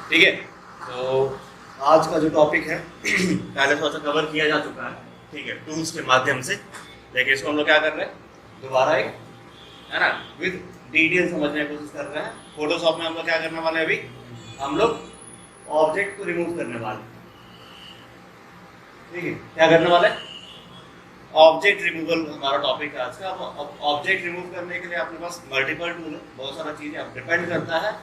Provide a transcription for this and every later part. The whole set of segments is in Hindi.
ठीक है। तो आज का जो टॉपिक है पहले थोड़ा सा कवर किया जा चुका है, ठीक है, टूल्स के माध्यम से। देखिए इसको हम लोग क्या कर रहे हैं, दोबारा एक है ना विद डिटेल समझने की कोशिश कर रहे हैं। फोटोशॉप में हम लोग क्या करने वाले हैं, अभी हम लोग ऑब्जेक्ट को रिमूव करने वाले हैं। ठीक है, क्या करने वाले हैं, ऑब्जेक्ट रिमूवल हमारा टॉपिक है आज का। अब ऑब्जेक्ट रिमूव करने के लिए अपने पास मल्टीपल टूल है, बहुत सारा चीजें, अब डिपेंड करता है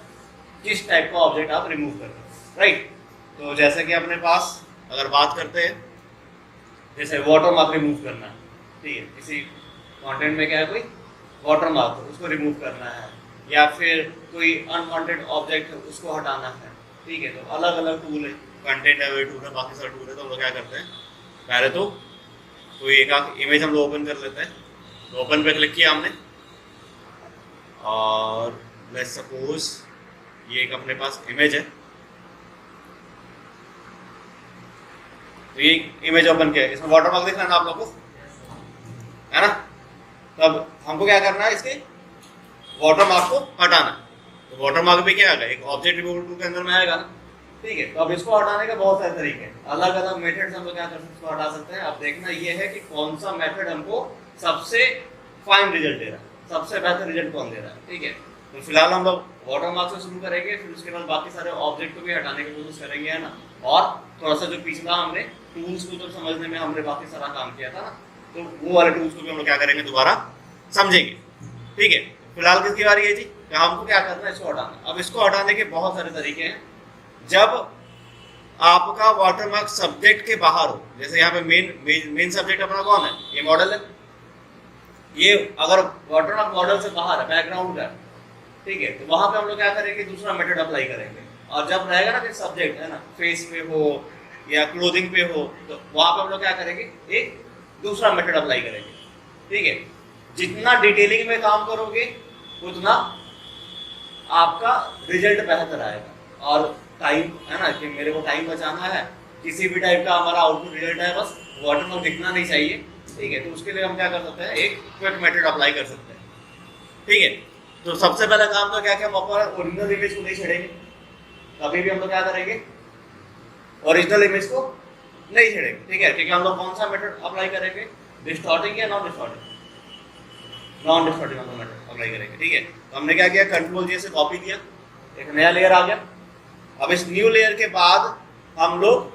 किस टाइप का ऑब्जेक्ट आप रिमूव कर रहे हैं, राइट। तो जैसे कि अपने पास अगर बात करते हैं, जैसे वाटर मार्क रिमूव करना है, ठीक है, किसी कंटेंट में क्या है, कोई वाटर मार्क है उसको रिमूव करना है, या फिर कोई अनवांटेड ऑब्जेक्ट है उसको हटाना है, ठीक है। तो अलग अलग टूल है, कंटेंट अवेयर टूल है, बाकी सारे टूल है। तो हम लोग क्या करते हैं, पहले तो कोई एक आध इमेज हम लोग ओपन कर लेते हैं। तो ओपन पे क्लिक किया हमने, और लेट्स सपोज ये एक अपने पास इमेज है। तो ये इमेज ओपन किया, इसमें वाटरमार्क दिख रहा है ना आप लोग को, है ना। तब हमको क्या करना है, इसके वाटरमार्क को हटाना। तो वाटरमार्क भी क्या आएगा, एक ऑब्जेक्ट रिमूवल टूल के अंदर में आएगा ना, ठीक है। तो अब इसको हटाने का बहुत सारे तरीके हैं, अलग अलग मेथड से हम लोग क्या कर सकते हैं, इसको हटा सकते हैं। अब देखना ये है कि कौन सा मेथड हमको सबसे फाइन रिजल्ट दे रहा है, सबसे बेहतर रिजल्ट कौन दे रहा है, ठीक है। तो फिलहाल हम लोग वाटरमार्क से शुरू करेंगे, फिर उसके बाद बाकी सारे ऑब्जेक्ट को भी हटाने की कोशिश करेंगे, है ना। और थोड़ा सा जो पिछला हमने टूल्स को तो समझने में हमने बाकी सारा काम किया था ना, तो वो वाले टूल्स को भी हम लोग क्या करेंगे, दोबारा समझेंगे, ठीक है। फिलहाल किसकी बारी है जी, हमको क्या करना है, इसको हटाना। अब इसको हटाने के बहुत सारे तरीके हैं। जब आपका वाटरमार्क सब्जेक्ट के बाहर हो, जैसे यहाँ पे मेन सब्जेक्ट अपना कौन है, ये मॉडल है। ये अगर वाटरमार्क मॉडल से बाहर है, बैकग्राउंड का, ठीक है, तो वहां पे हम लोग क्या करेंगे, दूसरा मेथड अप्लाई करेंगे। और जब रहेगा ना कि सब्जेक्ट है ना फेस पे हो या क्लोथिंग पे हो, तो वहां पे हम लोग क्या करेंगे, एक दूसरा मेथड अप्लाई करेंगे, ठीक है। जितना डिटेलिंग में काम करोगे उतना आपका रिजल्ट बेहतर आएगा। और टाइम है ना, कि मेरे को टाइम बचाना है, किसी भी टाइप का हमारा आउटपुट रिजल्ट है, बस वाटरमार्क दिखना नहीं चाहिए, ठीक है। तो उसके लिए हम क्या कर सकते हैं, एक क्विक मेथड अप्लाई कर सकते हैं, ठीक है। तो सबसे पहला काम तो क्या, हम ओरिजिनल इमेज को नहीं छेड़ेंगे, कभी भी हम लोग क्या करेंगे, ओरिजिनल इमेज को नहीं छेड़ेंगे, ठीक है। ठीक है, हम लोग कौन सा मेथड अप्लाई करेंगे, डिस्टॉर्टिंग या नॉन डिस्टॉर्टिंग, नॉन डिस्टॉर्टिंग हम लोग मेथड अप्लाई करेंगे, ठीक है। तो हमने क्या किया, कंट्रोल जी से कॉपी किया, एक नया लेयर आ गया। अब इस न्यू लेयर के बाद हम लोग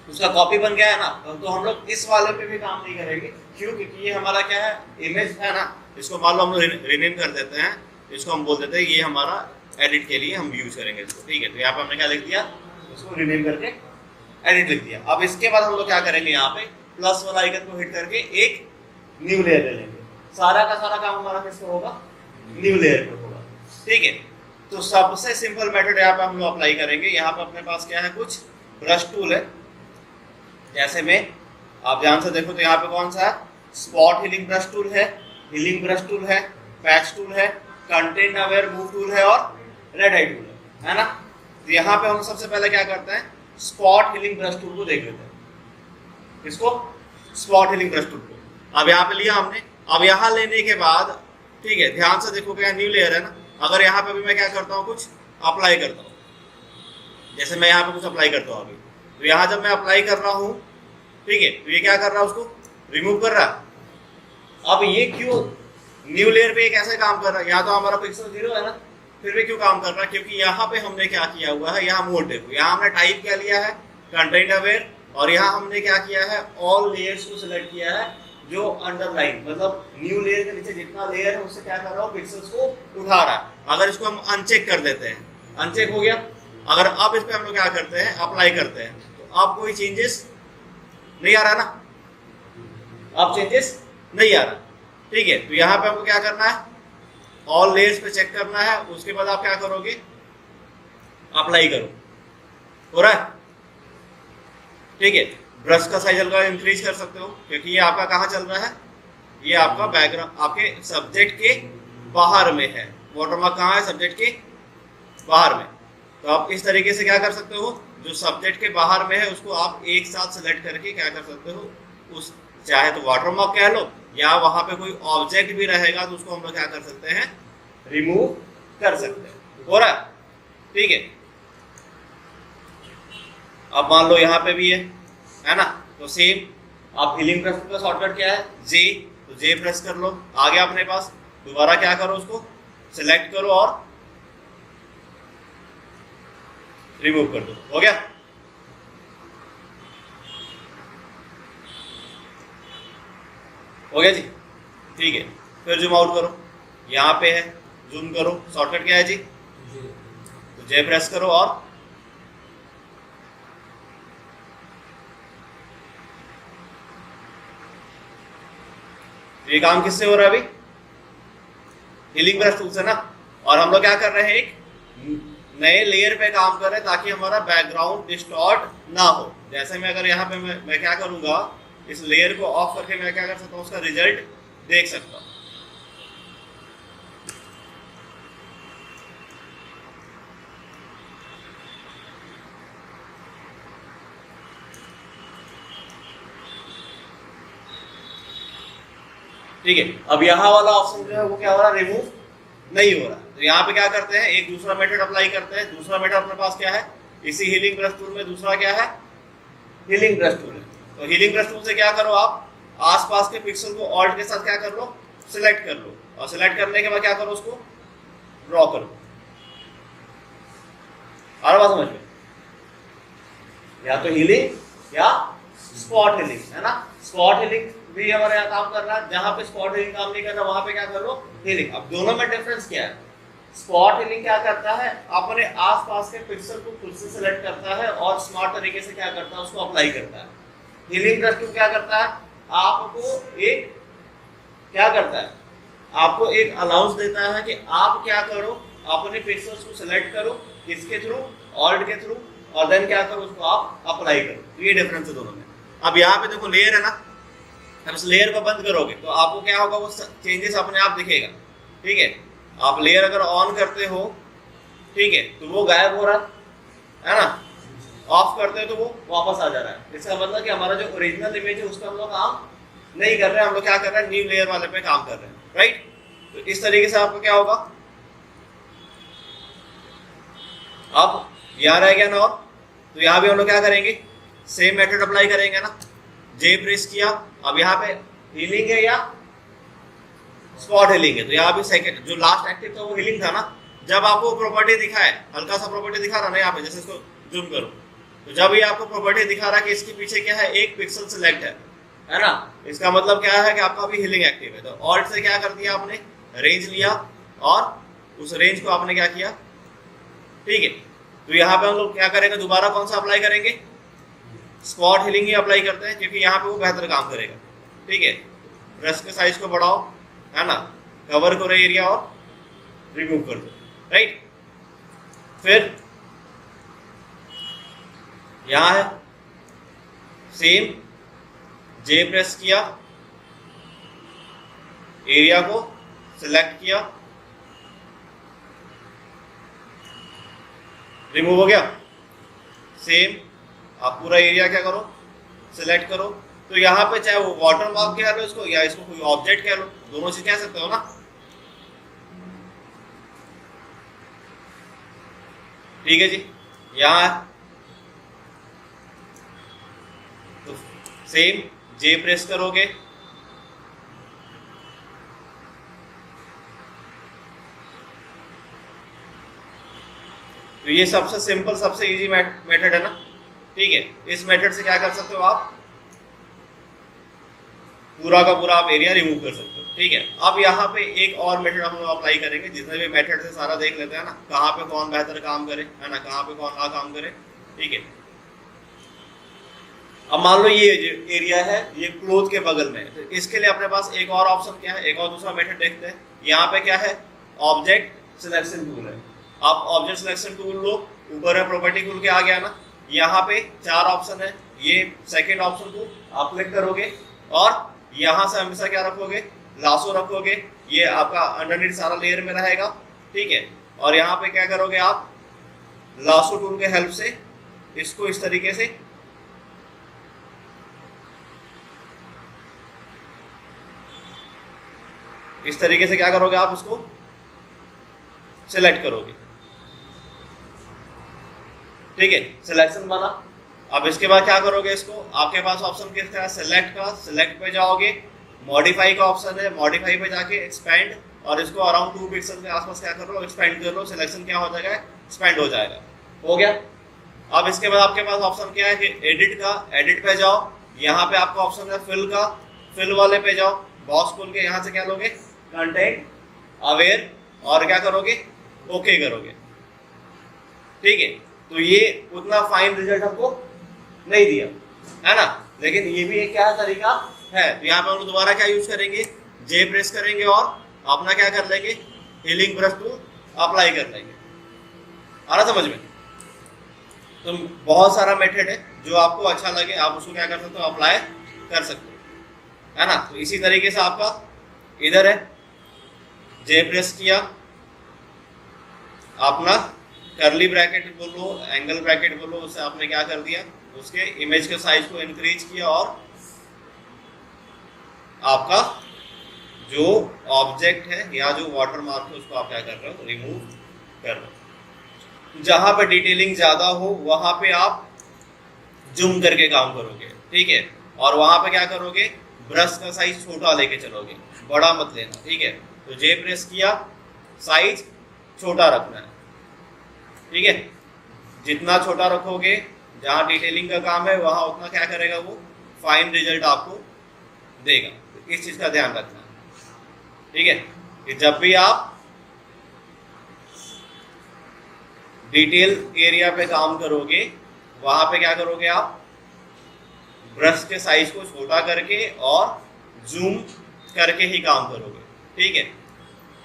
उसका कॉपी बन गया है ना, तो हम लोग इस वाले पे भी काम नहीं करेंगे। क्यों, क्योंकि ये हमारा क्या है, इमेज है ना, इसको मान लो हम लोग रिनेम कर देते हैं, इसको हम बोल देते हैं ये हमारा एडिट के लिए हम यूज करेंगे इसको, ठीक है। तो यहाँ पे हमने क्या लिख दिया, उसको रिनेम करके एडिट लिख दिया। अब इसके बाद हम लोग क्या करेंगे, यहाँ पे प्लस वाला आइकन को हिट करके एक न्यू लेयर ले लेंगे। सारा का सारा काम हमारा किसको होगा, न्यू लेयर पे होगा, ठीक है। तो सबसे सिंपल मेथड यहाँ पे हम लोग अप्लाई करेंगे। यहाँ पे अपने पास क्या है, कुछ ब्रश टूल है। जैसे में आप ध्यान से देखो तो यहाँ पे कौन सा है, स्पॉट हीलिंग ब्रश टूल है, हीलिंग ब्रश टूल है, पैच टूल है, कंटेंट अवेयर मूव टूल है, और रेड आई टूल है ना। तो यहाँ पे हम सबसे पहले क्या करते हैं, स्पॉट हीलिंग ब्रश टूल को देख लेते हैं। इसको स्पॉट हीलिंग ब्रश टूल को अब यहाँ पे लिया हमने। अब यहाँ लेने के बाद, ठीक है, ध्यान से देखो क्या न्यू लेयर है ना। अगर यहाँ पे भी मैं क्या करता हूँ, कुछ अप्लाई करता हूँ, जैसे मैं यहाँ पे कुछ अप्लाई करता हूँ अभी, तो यहाँ जब मैं अप्लाई कर रहा हूँ, ठीक है, तो ये क्या कर रहा है, उसको रिमूव कर रहा है। अब ये क्यों न्यू लेयर पे कैसे काम कर रहा है, यहाँ तो हमारा पिक्सल 0 है ना, फिर भी क्यों काम कर रहा है, क्योंकि यहाँ पे हमने क्या किया हुआ है, यहाँ मोड देखो, यहाँ हमने टाइप क्या लिया है, कंटेंट अवेयर, और यहाँ हमने क्या किया है, ऑल लेयर्स को सिलेक्ट किया है, जो अंडरलाइन मतलब न्यू लेयर के नीचे जितना लेयर है उससे क्या कर रहा हूँ, पिक्सल्स को उठा रहा है। अगर इसको हम अनचेक कर देते हैं, अनचेक हो गया। अगर अब इस पे हम लोग क्या करते हैं, अप्लाई करते हैं, तो अब कोई चेंजेस नहीं आ रहा ना, अब चेंजेस नहीं आ रहा, ठीक है। तो यहाँ पे हमको क्या करना है, ऑल लेयर्स पे चेक करना है, उसके बाद आप क्या करोगे, अप्लाई करो, हो रहा है, ठीक है। ब्रश का साइज का इंक्रीज कर सकते हो, क्योंकि ये आपका कहाँ चल रहा है, ये आपका बैकग्राउंड आपके सब्जेक्ट के बाहर में है। वाटरमार्क कहाँ है, सब्जेक्ट के बाहर में। तो आप इस तरीके से क्या कर सकते हो, जो सब्जेक्ट के बाहर में है उसको आप एक साथ सेलेक्ट करके क्या कर सकते हो, उस चाहे तो वाटरमार्क कह लो, या वहां पे कोई ऑब्जेक्ट भी रहेगा तो उसको हम लोग क्या कर सकते हैं, रिमूव कर सकते हैं, हो रहा है, ठीक है। अब मान लो यहाँ पे भी है ना, तो सेम आप हीलिंग ब्रश का शॉर्टकट क्या है, जे, तो जे प्रेस कर लो, आ गया अपने पास। दोबारा क्या करो, उसको सिलेक्ट करो और रिमूव कर दो, हो गया। हो गया जी, ठीक है। फिर जूम आउट करो, यहाँ पे है, जूम करो, शॉर्टकट क्या है जी, तो जे प्रेस करो और ये काम किससे हो रहा है अभी, हीलिंग ब्रश टूल से ना। और हम लोग क्या कर रहे हैं, एक नए लेयर पे काम कर रहे हैं ताकि हमारा बैकग्राउंड डिस्टॉर्ट ना हो। जैसे मैं अगर यहाँ पे मैं क्या करूंगा, इस लेयर को ऑफ करके मैं क्या कर सकता हूँ, उसका रिजल्ट देख सकता हूँ। ठीक है, अब यहाँ वाला ऑप्शन जो है वो क्या हो रहा है, रिमूव नहीं हो रहा। तो यहाँ पे क्या करते हैं, एक दूसरा मेथड अप्लाई करते हैं। दूसरा मेथड अपने पास क्या है, इसी हीलिंग ब्रश टूल में दूसरा क्या है, हीलिंग ब्रश टूल है। तो हीलिंग ब्रश टूल से क्या करो, आप आसपास के पिक्सल को ऑल्ट के साथ क्या कर लो, सिलेक्ट कर लो, और सिलेक्ट करने के बाद क्या करो, उसको ड्रॉ करो। आ रहा बात समझ में, या तो हीलिंग या स्पॉट हीलिंग, है ना। स्पॉट हीलिंग भी हमारे यहाँ काम कर रहा है, जहां पे स्पॉट हीलिंग काम नहीं कर रहा वहां पे क्या कर लो, हीलिंग। अब दोनों में डिफरेंस क्या है, स्पॉट हीलिंग क्या करता है, अपने आसपास के पिक्सल को खुद से सिलेक्ट करता है और स्मार्ट तरीके से क्या करता है, उसको अप्लाई करता है। हीलिंग ब्रश टूल क्या करता है, आपको एक क्या करता है, आपको एक अलाउंस देता है कि आप क्या करो, अपने पिक्सल्स को सिलेक्ट करो, किसके थ्रू, ऑल्ट के थ्रू, और देन क्या करो, उसको आप अप्लाई करो। तो ये डिफरेंस है दोनों में। अब यहाँ पे देखो लेयर है ना, अब इस लेयर को बंद करोगे तो आपको क्या होगा, वो चेंजेस अपने आप दिखेगा। ठीक है, आप लेयर अगर ऑन करते हो, ठीक है, तो वो गायब हो रहा है ना, ऑफ करते हो तो वो वापस आ जा रहा है। इसका मतलब कि हमारा जो ओरिजिनल इमेज है उस पर हम लोग काम नहीं कर रहे हैं, हम लोग क्या कर रहे हैं, न्यू लेयर वाले पे काम कर रहे हैं, राइट। तो इस तरीके से आपको क्या होगा, अब यहाँ रह गया ना, और तो यहाँ भी हम लोग क्या करेंगे, सेम मेथड अप्लाई करेंगे ना। जे प्रेस किया, अब यहाँ पे हीलिंग है या स्पॉट हीलिंग है, तो यहाँ भी सेकंड जो लास्ट एक्टिव था वो हीलिंग था ना। जब आपको प्रॉपर्टी दिखा है, हल्का सा प्रॉपर्टी दिखा रहा ना यहाँ पे, जैसे इसको जूम करो, तो जब ये आपको प्रॉपर्टी दिखा रहा है कि इसके पीछे क्या है, एक पिक्सल सिलेक्ट है ना, इसका मतलब क्या है कि आपका अभी हीलिंग एक्टिव है। तो ऑल्ट से क्या कर दिया आपने, रेंज लिया और उस रेंज को आपने क्या किया, ठीक है। तो यहाँ पे हम लोग क्या करेंगे, दोबारा कौन सा अप्लाई करेंगे, स्पॉट हीलिंग ही अप्लाई करते हैं, क्योंकि यहाँ पे वो बेहतर काम करेगा। ठीक है, ब्रश के साइज को बढ़ाओ, है ना, कवर करो एरिया और रिमूव कर दो, राइट। फिर यहाँ है सेम, जे प्रेस किया, एरिया को सिलेक्ट किया, रिमूव हो गया। सेम आप पूरा एरिया क्या करो, सिलेक्ट करो। तो यहाँ पे चाहे वो वाटर मार्क कह लो इसको, या इसको कोई ऑब्जेक्ट कह लो, दोनों से कह सकते हो ना। ठीक है जी, यहाँ तो सेम जे प्रेस करोगे, तो ये सबसे सिंपल सबसे इजी मेथड है ना। ठीक है, इस मेथड से क्या कर सकते हो आप, पूरा का पूरा आप एरिया रिमूव कर सकते हो। ठीक है, अब यहाँ पे एक और मेथड हम लोग अप्लाई करेंगे, जितने भी मेथड से सारा देख लेते हैं ना, कहाँ पे कौन बेहतर काम करे, है ना, कहाँ पे कौन ना काम करे। ठीक है, अब मान लो ये एरिया है, ये क्लोथ के बगल में, तो इसके लिए अपने पास एक और ऑप्शन क्या है, एक और दूसरा मेथड देखते हैं। यहाँ पे क्या है, ऑब्जेक्ट सिलेक्शन टूल है। आप ऑब्जेक्ट सिलेक्शन टूल लो, ऊपर है प्रॉपर्टी टूल के आ गया ना, यहाँ पे 4 ऑप्शन है, ये सेकेंड ऑप्शन को आप क्लिक करोगे और यहाँ से हमेशा क्या रखोगे, लासो रखोगे, ये आपका अंडरनीथ सारा लेयर में रहेगा। ठीक है, और यहाँ पे क्या करोगे आप, लासो टूल के हेल्प से इसको इस तरीके से क्या करोगे, आप उसको सिलेक्ट करोगे। ठीक है, सिलेक्शन बना। अब इसके बाद क्या करोगे, इसको आपके पास ऑप्शन किसका है, सिलेक्ट का, सिलेक्ट पे जाओगे, मॉडिफाई का ऑप्शन है, मॉडिफाई पे जाके एक्सपेंड, और इसको अराउंड 2 पिक्सल के आसपास क्या कर लो, एक्सपेंड कर लो, सिलेक्शन क्या हो जाएगा, एक्सपेंड हो जाएगा। हो गया। अब इसके बाद आपके पास ऑप्शन क्या है कि एडिट का, एडिट पे जाओ, यहाँ पे आपका ऑप्शन है फिल का, फिल वाले पे जाओ, बॉक्स खोल के यहाँ से क्या लोगे, कंटेंट अवेयर, और क्या करोगे, ओके करोगे। ठीक है, तो ये उतना फाइन रिजल्ट हमको नहीं दिया है ना, लेकिन ये भी एक क्या तरीका है। तो यहाँ पे हम लोग दोबारा क्या यूज करेंगे, जे प्रेस करेंगे और अपना क्या कर लेंगे, हीलिंग ब्रश टूल अप्लाई कर लेंगे। आ रहा समझ में? तो बहुत सारा मेथड है, जो आपको अच्छा लगे आप उसको क्या कर सकते हो, अप्लाई कर सकते हो, है ना। तो इसी तरीके से आपका इधर है, जे प्रेस किया, अपना कर्ली ब्रैकेट बोलो, एंगल ब्रैकेट बोलो, उससे आपने क्या कर दिया, उसके इमेज के साइज को इंक्रीज किया, और आपका जो ऑब्जेक्ट है या जो वाटर मार्क है उसको आप क्या कर रहे हो, रिमूव कर रहे हो। जहां पे डिटेलिंग ज्यादा हो वहां पे आप जूम करके काम करोगे, ठीक है, और वहां पे क्या करोगे, ब्रश का साइज छोटा लेके चलोगे, बड़ा मत लेना, ठीक है। तो जे प्रेस किया, साइज छोटा रखना है, ठीक है। जितना छोटा रखोगे, जहां डिटेलिंग का काम है वहां उतना क्या करेगा, वो फाइन रिजल्ट आपको देगा। तो इस चीज का ध्यान रखना है, ठीक है, कि जब भी आप डिटेल एरिया पे काम करोगे वहां पे क्या करोगे, आप ब्रश के साइज को छोटा करके और जूम करके ही काम करोगे, ठीक है,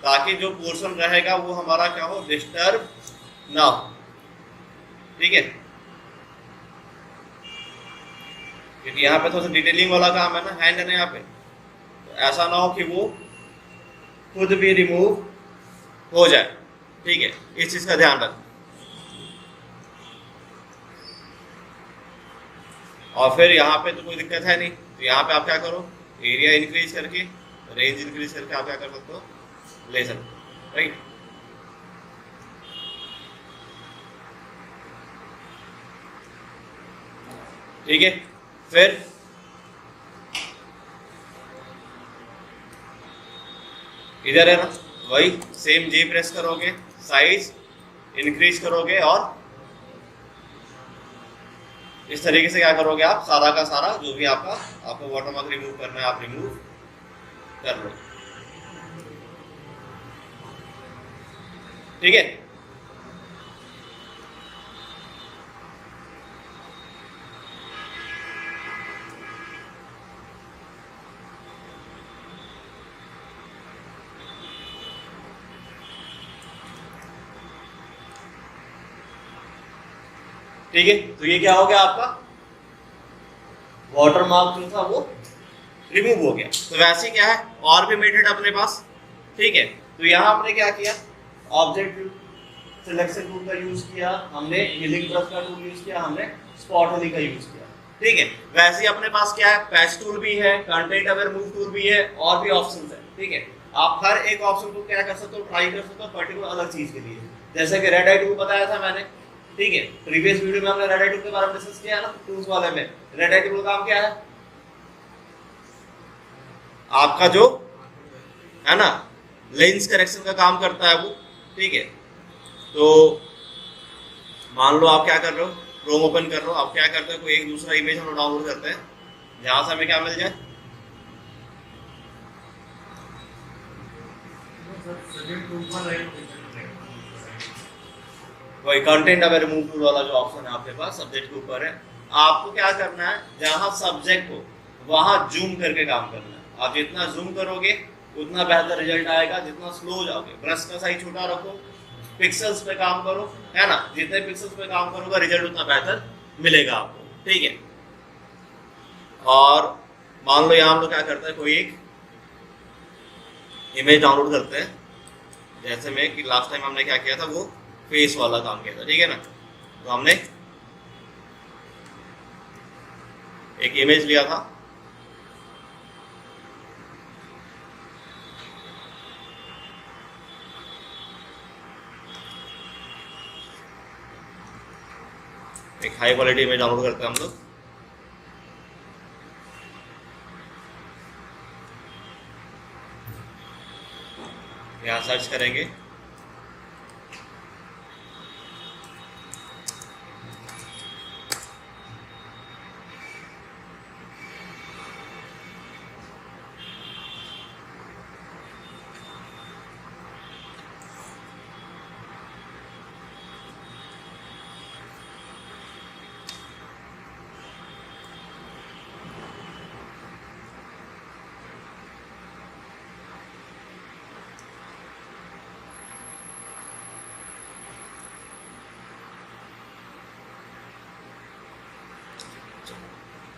ताकि जो पोर्शन रहेगा वो हमारा क्या हो, डिस्टर्ब ना हो, ठीक है। क्योंकि यहाँ पे थोड़ा सा डिटेलिंग वाला काम है ना, हैंड है ना यहाँ पे, तो ऐसा ना हो कि वो खुद भी रिमूव हो जाए, ठीक है, इस चीज का ध्यान रखना। और फिर यहाँ पे तो कोई दिक्कत है नहीं, तो यहाँ पे आप क्या करो, एरिया इंक्रीज करके, रेंज इंक्रीज करके आप क्या कर सकते हो, ले सकते हो, राइट। ठीक है, फिर इधर है ना, वही सेम जे प्रेस करोगे, साइज इंक्रीज करोगे, और इस तरीके से क्या करोगे, आप सारा का सारा जो भी आपको वाटरमार्क रिमूव करना है आप रिमूव कर लो, ठीक है। ठीक है, तो ये क्या हो गया, आपका वाटरमार्क जो था वो रिमूव हो गया। तो वैसे क्या है, और भी मेथड अपने पास, ठीक है। तो यहाँ हमने क्या किया, ऑब्जेक्ट सिलेक्शन टूल का यूज किया, हमने हीलिंग ब्रश का टूल यूज किया, हमने स्पॉट होली का यूज किया, ठीक है। वैसे ही अपने पास क्या है, पैच टूल भी है, कंटेंट अवेयर मूव टूल भी है, और भी ऑप्शंस है, ठीक है। आप हर एक ऑप्शन को क्या कर सकते हो, ट्राई कर सकते हो पर्टिकुलर अलग चीज के लिए। जैसे कि रेड आई टूल बताया था मैंने, ठीक है, प्रीवियस वीडियो में हमने रेड आई टूल के बारे में डिस्कस किया ना, टूल्स वाले में। रेड आई टूल का काम क्या है, आपका जो है ना लेंस करेक्शन का काम करता है वो, ठीक है। तो मान लो आप क्या कर रहे हो, क्रोम ओपन कर रहे हो, आप क्या करते हो, कोई एक दूसरा इमेज हम डाउनलोड करते हैं, जहां से हमें क्या मिल जाए, वही कंटेंट अवेयर मूव टूल वाला जो ऑप्शन है आपके पास सब्जेक्ट के ऊपर है। आपको क्या करना है, जहां सब्जेक्ट हो वहां जूम करके काम करना है। आप जितना जूम करोगे उतना बेहतर रिजल्ट आएगा, जितना स्लो जाओगे, ब्रश का साइज छोटा रखो, पिक्सल्स पे काम करो, है ना, जितने पिक्सल्स पे काम करोगे रिजल्ट उतना बेहतर मिलेगा आपको, ठीक है। और मान लो यहाँ हम लोग क्या करते हैं, कोई एक इमेज डाउनलोड करते हैं, जैसे में कि लास्ट टाइम हमने क्या किया था, वो फेस वाला काम किया था, ठीक है ना। तो हमने एक इमेज लिया था, एक हाई क्वालिटी इमेज डाउनलोड करते हैं हम लोग। यहाँ सर्च करेंगे,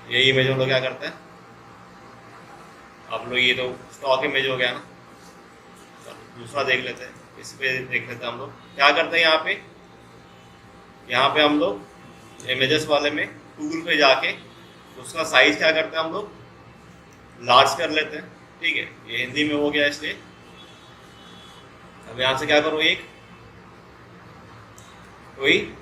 यही इमेज हम लोग क्या करते हैं, आप लोग ये तो स्टॉक इमेज हो गया ना, दूसरा देख लेते हैं, इस पे देख लेते हैं हम लोग क्या करते हैं। यहाँ पे हम लोग इमेजेस वाले में टूल पे जाके उसका साइज क्या करते हैं हम लोग, लार्ज कर लेते हैं। ठीक है, ये हिंदी में हो गया इसलिए अब यहाँ से क्या करो, एक कोई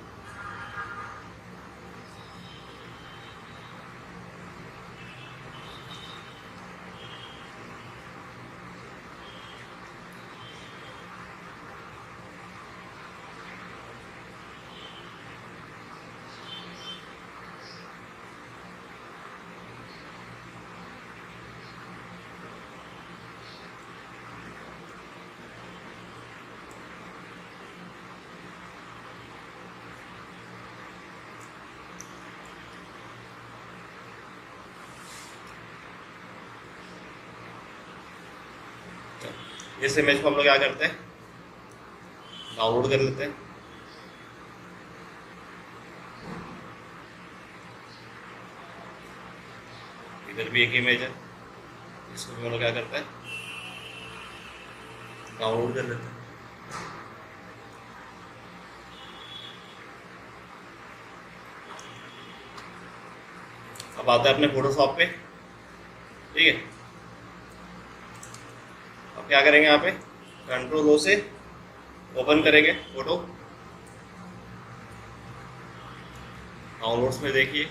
इस इमेज को हम लोग क्या करते हैं, डाउनलोड कर लेते हैं। इधर भी एक इमेज है, इसको भी हम लोग क्या करते हैं, डाउनलोड कर लेते हैं। अब आता है अपने फोटोशॉप पे। ठीक है, अब क्या करेंगे, यहाँ पे कंट्रोल ओ से ओपन करेंगे फोटो, डाउनलोड्स में देखिए।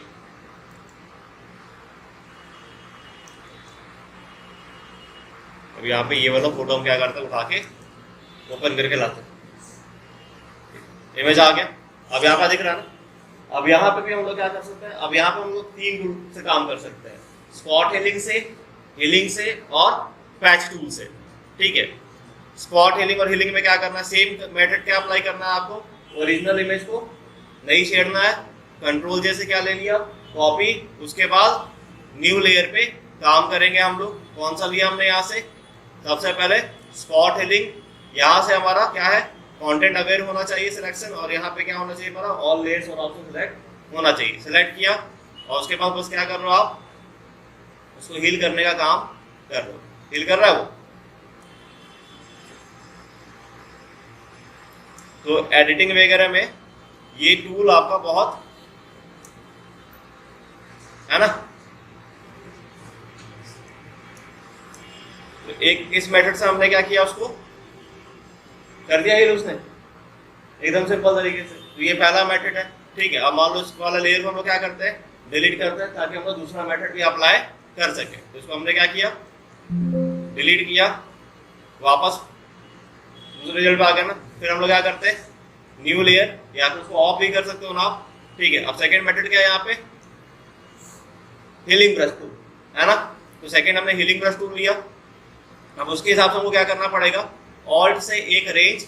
अब यहाँ पे ये वाला फोटो हम क्या करते हैं, उठा के ओपन करके लाते हैं, इमेज आ गया। अब यहाँ पे दिख रहा है ना, अब यहाँ पे भी हम लोग क्या कर सकते हैं, अब यहाँ पे हम लोग 3 ग्रुप से काम कर सकते हैं, स्पॉट हीलिंग से और पैच टूल से। ठीक है, स्पॉट हीलिंग और हीलिंग में क्या करना है, सेम मेथड क्या अप्लाई करना है आपको, ओरिजिनल इमेज को नहीं छेड़ना है, कंट्रोल जैसे क्या ले लिया, कॉपी, उसके बाद न्यू लेयर पे काम करेंगे हम लोग। कौन सा लिया हमने यहाँ से, सबसे पहले स्पॉट हीलिंग, यहाँ से हमारा क्या है, कंटेंट अवेयर होना चाहिए सिलेक्शन, और यहाँ पे क्या होना चाहिए हमारा, ऑल लेयर्स और ऑप्शन सिलेक्ट होना चाहिए। सिलेक्ट किया और उसके बाद बस क्या कर रहे हो आप, उसको हील करने का काम कर रहे हो, हील कर रहा है वो। तो एडिटिंग वगैरह में ये टूल आपका बहुत है ना। तो एक इस मेथड से हमने क्या किया, उसको कर दिया हील उसने एकदम सिंपल तरीके से। तो ये पहला मेथड है। ठीक है, अब मान लो इस वाला लेयर को हम लोग क्या करते हैं, डिलीट करते हैं, ताकि हम लोग दूसरा मेथड भी अप्लाई कर सके। तो इसको हमने क्या किया, डिलीट किया, वापस दूसरे रिजल्ट पे आ गया ना। फिर हम लोग क्या करते हैं, न्यू लेयर, या तो उसको ऑफ भी कर सकते हो ना आप। ठीक है, अब सेकंड मेथड क्या है यहाँ पे, हीलिंग ब्रश टूल है ना। तो सेकंड हमने हीलिंग ब्रश टूल लिया। अब उसके हिसाब से हमको क्या करना पड़ेगा, ऑल्ट से एक रेंज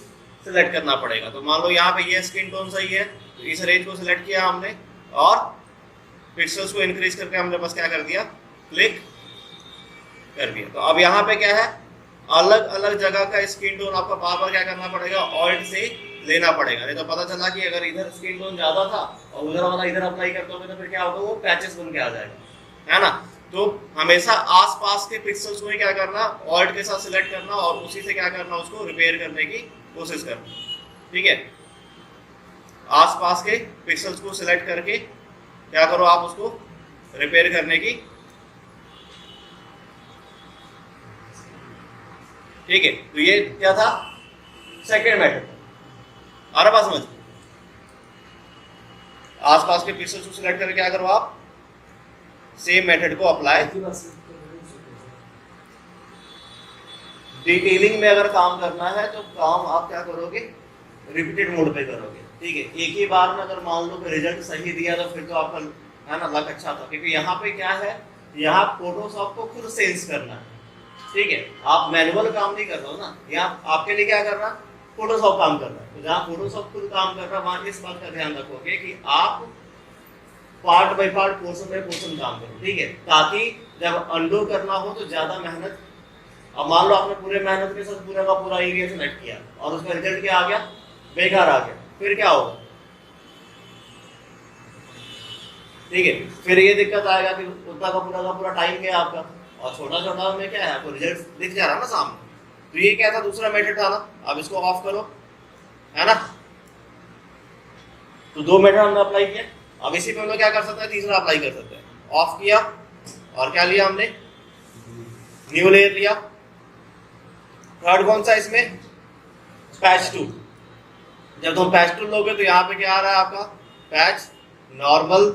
सिलेक्ट करना पड़ेगा। तो मान लो यहाँ पे ये स्किन टोन सही है, तो इस रेंज को सिलेक्ट किया हमने और पिक्सल्स को इंक्रीज करके हमने बस क्या कर दिया, क्लिक कर दिया। तो अब यहाँ पे क्या है, अलग अलग जगह का स्किन टोन आपको बार बार क्या करना पड़ेगा, ऑल्ट से लेना पड़ेगा। नहीं तो पता चला कि अगर इधर स्किन टोन ज्यादा था और उधर वाला इधर अप्लाई करते हो तो फिर क्या होगा, वो पैचेस बन के आ जाएगा, है ना। तो हमेशा आसपास के पिक्सल्स को ही क्या करना, ऑल्ट के साथ सिलेक्ट करना और उसी से क्या करना, उसको रिपेयर करने की कोशिश करना। ठीक है, आसपास के पिक्सल्स को सिलेक्ट करके क्या करो, आप उसको रिपेयर करने की। ठीक है, तो ये क्या था, सेकेंड मेथड। आ रहा बात समझ। आसपास के पिक्सेल्स को सिलेक्ट करके क्या करो आप सेम मेथड को अप्लाई। डिटेलिंग में अगर काम करना है तो काम आप क्या करोगे रिपीटेड मोड पे करोगे, ठीक है। एक ही बार में अगर मान लो कि रिजल्ट सही दिया तो फिर तो आपका है ना लक अच्छा था, क्योंकि यहाँ पे क्या है, यहाँ फोटोशॉप को खुद सेंस करना है, ठीक है। आप मैनुअल काम नहीं कर रहे हो ना, यहाँ आपके लिए क्या करना, फोटोशॉप काम कर रहा है। तो जहाँ फोटोशॉप खुद काम कर रहा है वहां इस बात का ध्यान रखोगे कि आप part by part, portion by portion काम करो, ठीक है, ताकि जब अंडू करना हो तो ज्यादा मेहनत। अब मान लो आपने पूरे मेहनत के साथ पूरा का पूरा एरिया सेलेक्ट किया और उसका रिजल्ट क्या आ गया, बेकार आ गया, फिर क्या होगा, ठीक है। फिर ये दिक्कत आएगा कि उतना का पूरा टाइम गया आपका, और छोटा छोटा में क्या है आपको रिजल्ट दिख जा रहा है ना सामने। तो ये क्या था, दूसरा मेथड था ना। अब इसको ऑफ करो, है ना। तो दो मेथड हमने अप्लाई किया। अब इसी पे हम लोग क्या कर सकते हैं, तीसरा अप्लाई कर सकते हैं। ऑफ किया और क्या लिया हमने, न्यू लेयर लिया। थर्ड कौन सा इसमें, पैच टूल। जब तुम पैच टूल लोगे तो यहाँ पे क्या आ रहा है आपका, पैच नॉर्मल,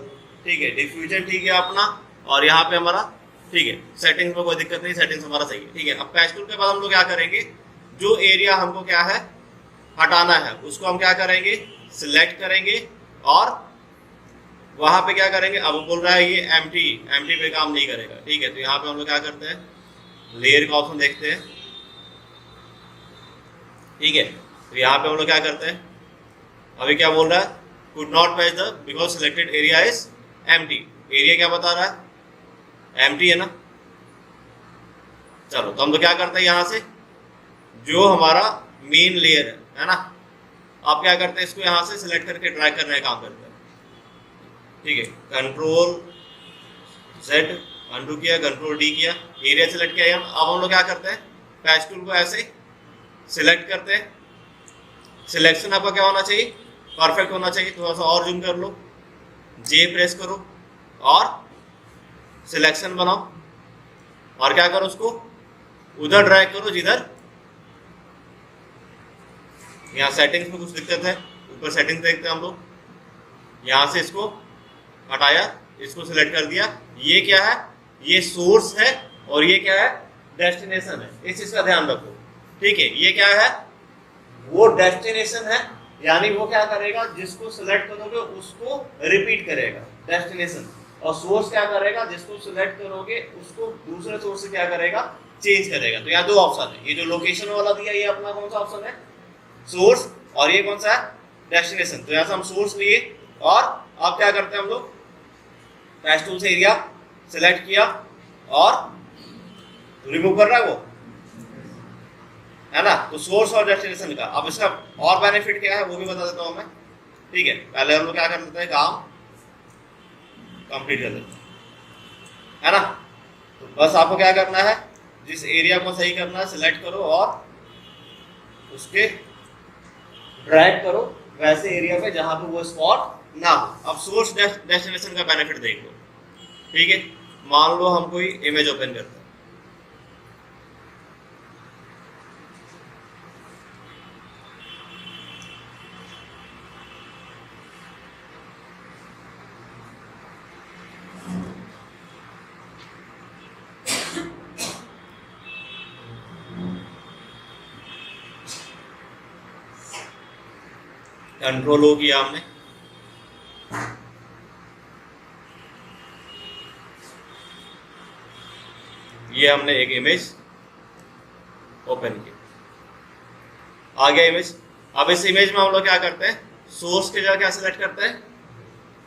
ठीक है, डिफ्यूजन ठीक है अपना, और यहाँ पे हमारा ठीक है, सेटिंग्स में कोई दिक्कत नहीं, सेटिंग्स हमारा सही है, ठीक है। अब पैच टूल के बाद हम लोग क्या करेंगे, जो एरिया हमको क्या है हटाना है उसको हम क्या करेंगे, सिलेक्ट करेंगे और वहां पे क्या करेंगे। अब बोल रहा है ये एम्प्टी पे काम नहीं करेगा, ठीक है। तो यहाँ पे हम लोग क्या करते हैं, लेयर का ऑप्शन देखते हैं, ठीक है। तो यहाँ पे हम लोग क्या करते हैं, अभी क्या बोल रहा है, could not patch the because selected area is empty. Area क्या बता रहा है, एम्प्टी है ना। चलो तो हम तो क्या करते हैं, यहाँ से जो हमारा मेन लेयर है ना, आप क्या करते हैं, इसको यहाँ से सिलेक्ट करके ड्रैग करने का काम करते हैं, ठीक है। कंट्रोल Z अंडू किया, कंट्रोल D किया, एरिया सिलेक्ट किया। अब हम लोग क्या करते हैं, पैच टूल को ऐसे सिलेक्ट करते हैं। सिलेक्शन आपका क्या होना चाहिए, परफेक्ट होना चाहिए। थोड़ा सा और जूम कर लो, J प्रेस करो और सिलेक्शन बनाओ, और क्या करो, उसको उधर ड्रैग करो जिधर, यहाँ सेटिंग्स में कुछ दिक्कत है, ऊपर सेटिंग्स देखते हैं हम लोग। यहाँ से इसको हटाया, इसको सिलेक्ट कर दिया। ये क्या है, ये सोर्स है और ये क्या है, डेस्टिनेशन है। इस चीज का ध्यान रखो, ठीक है। ये क्या है, वो डेस्टिनेशन है, यानी वो क्या करेगा, जिसको सिलेक्ट करोगे उसको रिपीट करेगा डेस्टिनेशन, और सोर्स क्या करेगा, जिसको सिलेक्ट करोगे उसको दूसरे सोर्स से क्या करेगा, चेंज करेगा। तो यहाँ दो ऑप्शन है, ये जो लोकेशन वाला दिया ये अपना कौन सा ऑप्शन है, सोर्स, और ये कौन सा है, डेस्टिनेशन। तो यहाँ से हम सोर्स लिए और अब क्या करते हैं हम लोग, पैच टूल से एरिया सिलेक्ट किया और रिमूव कर रहा है वो, है ना। तो सोर्स और डेस्टिनेशन का। अब इसका और बेनिफिट क्या है वो भी बता देता हूं मैं, ठीक है। पहले हम लोग क्या कर लेते हैं, काम कंप्लीट कर लेते हैं, है ना। तो बस आपको क्या करना है, जिस एरिया को सही करना है सिलेक्ट करो और उसके ड्रैग करो वैसे एरिया पे जहां पे वो स्पॉट ना हो। अब सोर्स डेस्टिनेशन का बेनिफिट देख लो, ठीक है। मान लो हम कोई इमेज ओपन करते हैं, कंट्रोल हो किया हमने, ये हमने एक इमेज ओपन की, आ गया इमेज। अब इस इमेज में हम लोग क्या करते हैं, सोर्स के जगह क्या सिलेक्ट करते हैं,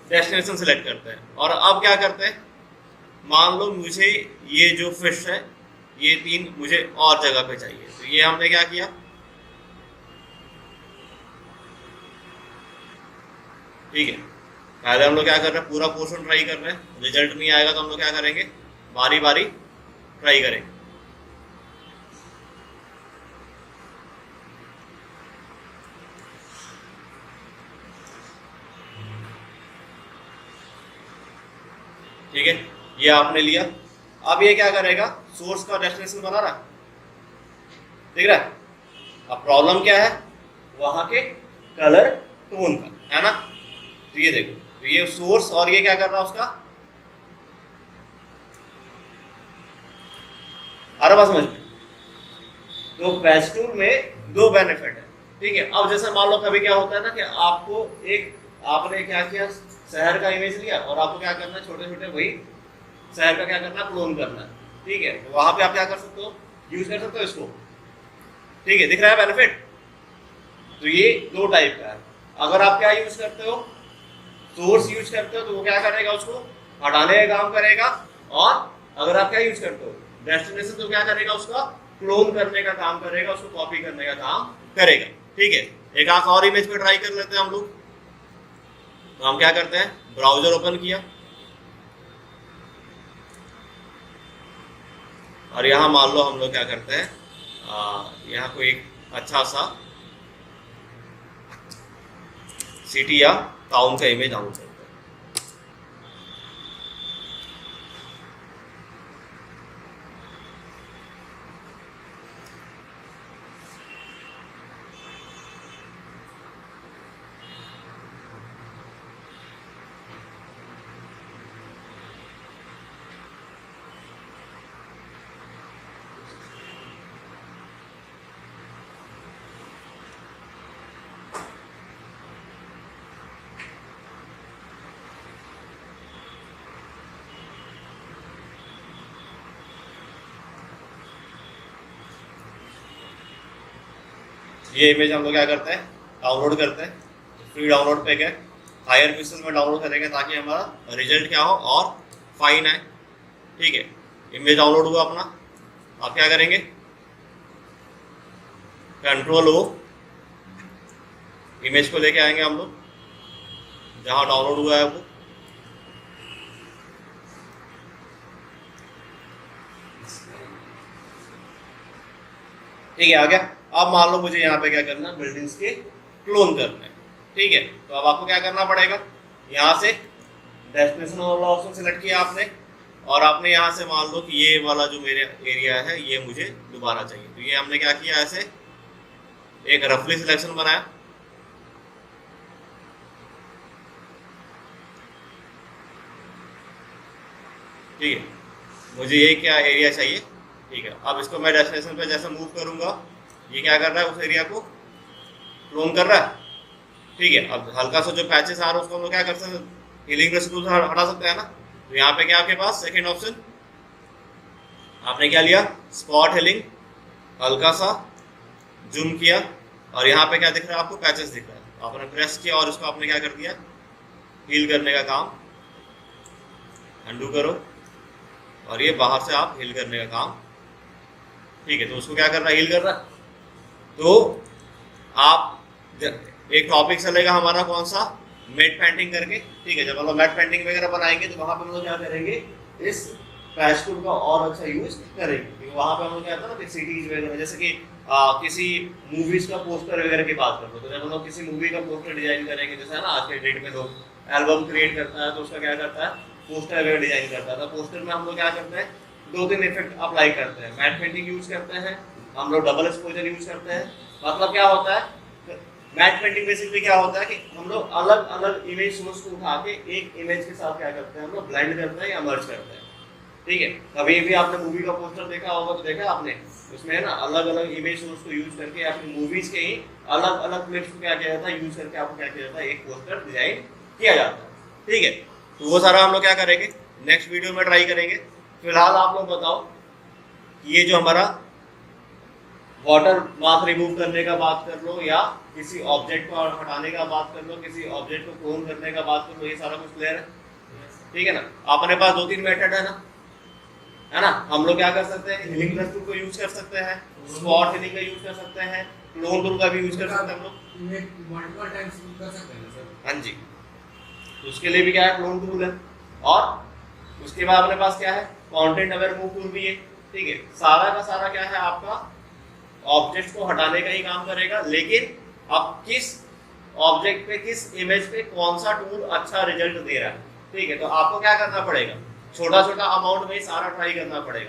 डेस्टिनेशन सिलेक्ट करते हैं। और अब क्या करते हैं, मान लो मुझे ये जो फिश है ये 3 मुझे और जगह पे चाहिए, तो ये हमने क्या किया, ठीक है। पहले हम लोग क्या कर रहे हैं, पूरा पोर्शन ट्राई कर रहे हैं, रिजल्ट नहीं आएगा तो हम लोग क्या करेंगे, बारी बारी ट्राई करेंगे, ठीक है। ये आपने लिया। अब ये क्या करेगा, सोर्स का डेस्टिनेशन बना रहा है, दिख रहा है। अब प्रॉब्लम क्या है, वहां के कलर टोन का, है ना। तो ये देखो तो ये सोर्स और ये क्या कर रहा है उसका, आ रहा बात समझ में। तो पैच टूल में दो बेनिफिट है, ठीक है। अब जैसे मान लो कभी क्या होता है ना कि आपको आपने क्या किया, शहर का इमेज लिया और आपको क्या करना है, छोटे छोटे वही शहर का क्या करना है, क्लोन करना है, ठीक है। तो वहां पे आप क्या कर सकते हो, यूज कर सकते हो इसको, ठीक है। दिख रहा है बेनिफिट। तो ये दो टाइप का है। अगर आप क्या यूज करते हो, सोर्स यूज करते हो, तो वो क्या करेगा, उसको हटाने का काम करेगा। और अगर आप क्या यूज करते हो, डेस्टिनेशन, तो क्या करेगा, उसका क्लोन करने का काम करेगा, उसको कॉपी करने का काम करेगा, ठीक है। एक आंख और इमेज पे ट्राई कर लेते हैं हम लोग। तो हम क्या करते हैं, ब्राउजर ओपन किया और यहां मान लो हम लोग क्या करते हैं, यहाँ कोई एक अच्छा सा सिटी या टाउन का इमेज डाउनलोड करते हैं। ये इमेज हम लोग क्या करते हैं, डाउनलोड करते हैं। फ्री डाउनलोड पे गए, हायर पिक्सल में डाउनलोड करेंगे ताकि हमारा रिजल्ट क्या हो और फाइन आए, ठीक है। इमेज डाउनलोड हुआ अपना, आप क्या करेंगे, कंट्रोल ओ, इमेज को लेके आएंगे हम लोग जहां डाउनलोड हुआ है वो, ठीक है, आ गया। अब मान लो मुझे यहाँ पे क्या करना है, बिल्डिंग्स के क्लोन करना है, ठीक है। तो अब आपको क्या करना पड़ेगा, यहाँ से डेस्टिनेशन वाला ऑप्शन सिलेक्ट किया आपने और आपने यहाँ से मान लो कि ये वाला जो मेरे एरिया है ये मुझे दोबारा चाहिए। तो ये हमने क्या किया, ऐसे एक रफली सिलेक्शन बनाया, ठीक है। मुझे ये क्या एरिया चाहिए, ठीक है। अब इसको मैं डेस्टिनेशन पे जैसे मूव करूंगा, ये क्या कर रहा है, उस एरिया को क्लोन कर रहा है, ठीक है। अब हल्का सा जो पैचेस आ रहा है उसको हम लोग क्या कर सकते हैं, हीलिंग रेसिड्यूज हटा सकते हैं ना। तो यहाँ पे क्या आपके पास सेकंड ऑप्शन, आपने क्या लिया, स्पॉट हीलिंग, हल्का सा जूम किया और यहाँ पे क्या दिख रहा है आपको, पैचेस दिख रहा है। आपने प्रेस किया और उसको आपने क्या कर दिया, हील करने का काम, अंडू करो और ये बाहर से आप हील करने का काम, ठीक है। तो उसको क्या कर रहा है, हील कर रहा है। तो आप एक टॉपिक चलेगा हमारा कौन सा, मैट पेंटिंग करके, ठीक है। जब हम लोग मैट पेंटिंग वगैरह बनाएंगे तो वहां पे हम लोग क्या करेंगे, इस पैच टूल का और अच्छा यूज करेंगे। वहां पे हम लोग क्या होता है ना, सिटीज वगैरह, जैसे कि किसी मूवीज का पोस्टर वगैरह की बात करते, तो जब हम लोग किसी मूवी का पोस्टर डिजाइन करेंगे, जैसे है ना आज के डेट में लोग एल्बम क्रिएट करता है तो उसका क्या करता है, पोस्टर वगैरह डिजाइन करता है। तो पोस्टर में हम लोग क्या करते हैं, दो तीन इफेक्ट अप्लाई करते हैं, मैट पेंटिंग यूज करते हैं, हम लोग डबल एक्सपोजर यूज करते हैं। मतलब क्या होता है, मैट पेंटिंग बेसिकली क्या होता है कि हम लोग अलग अलग इमेज सोर्स को उठा के एक इमेज के साथ क्या करते हैं, हम लोग ब्लेंड करते हैं या मर्ज करते हैं, ठीक है। कभी भी आपने मूवी का पोस्टर देखा होगा तो देखा आपने, उसमें है ना अलग अलग इमेज सोर्स को यूज करके या फिर मूवीज के ही अलग अलग क्लिप्स को क्या किया जाता है, यूज करके आपको क्या किया जाता है, एक पोस्टर डिजाइन किया जाता है, ठीक है। तो वो सारा हम लोग क्या करेंगे, नेक्स्ट वीडियो में ट्राई करेंगे। फिलहाल आप लोग बताओ, ये जो हमारा वाटर मार्क रिमूव करने का बात कर लो या किसी ऑब्जेक्ट को हटाने का बात कर लो, किसी ऑब्जेक्ट को क्लोन करने का बात कर लो, ये सारा कुछ क्लियर है, ठीक है ना। अपने पास दो तीन मेथड है ना। हम लोग क्या कर सकते हैं, हीलिंग प्लस टूल को यूज कर सकते हैं, स्पॉट हीलिंग का यूज कर सकते हैं, क्लोन टूल का भी यूज कर सकते हैं हम लोग, मल्टीपल टाइम्स यूज कर सकते हैं सर। हाँ जी। तो उसके लिए भी क्या है, क्लोन टूल है। और उसके बाद अपने पास क्या है, कंटेंट अवेयर मूव टूल भी है, ठीक है। सारा का सारा क्या है, आपका ऑब्जेक्ट को हटाने का ही काम करेगा, लेकिन अब किस ऑब्जेक्ट पे, किस इमेज पे कौन सा टूल अच्छा रिजल्ट दे रहा है, ठीक है। तो आपको क्या करना पड़ेगा, छोटा छोटा अमाउंट में ही सारा ट्राई करना पड़ेगा।